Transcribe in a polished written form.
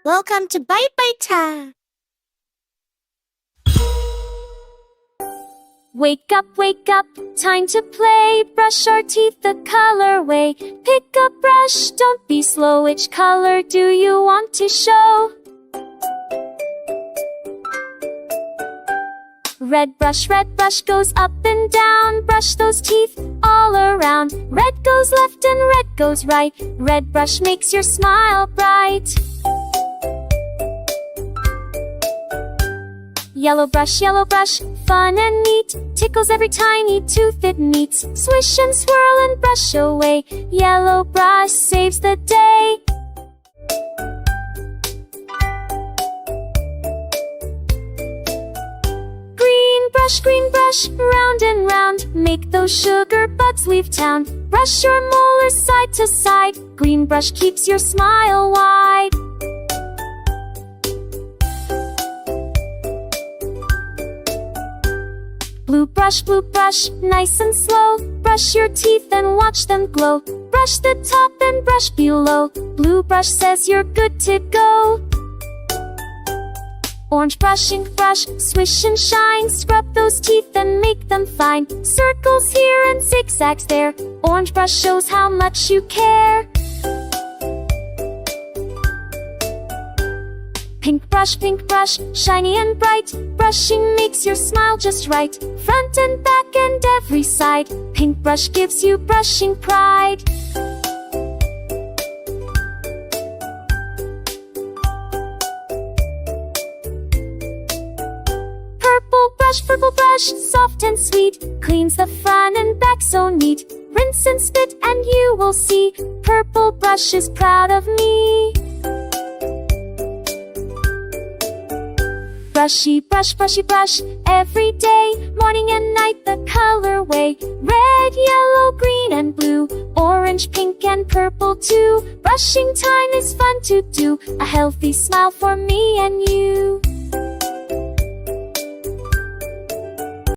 Welcome to Bite Bite Time. Wake up, time to play. Brush our teeth the color way. Pick a brush, don't be slow. Which color do you want to show? Red brush goes up and down. Brush those teeth all around. Red goes left and red goes right. Red brush makes your smile bright. Yellow brush, fun and neat. Tickles every tiny tooth it meets. Swish and swirl and brush away. Yellow brush saves the day. Green brush, round and round. Make those sugar bugs leave town. Brush your molars side to side. Green brush keeps your smile wide. Blue brush, nice and slow. Brush your teeth and watch them glow. Brush the top and brush below. Blue brush says you're good to go. Orange brush, ink brush, swish and shine. Scrub those teeth and make them fine. Circles here and zigzags there. Orange brush shows how much you care. Pink brush, shiny and bright. Brushing makes your smile just right. Front and back and every side. Pink brush gives you brushing pride. Purple brush, soft and sweet. Cleans the front and back so neat. Rinse and spit and you will see. Purple brush is proud of me. Brushy brush, every day. Morning and night the color way. Red, yellow, green and blue. Orange, pink and purple too. Brushing time is fun to do. A healthy smile for me and you.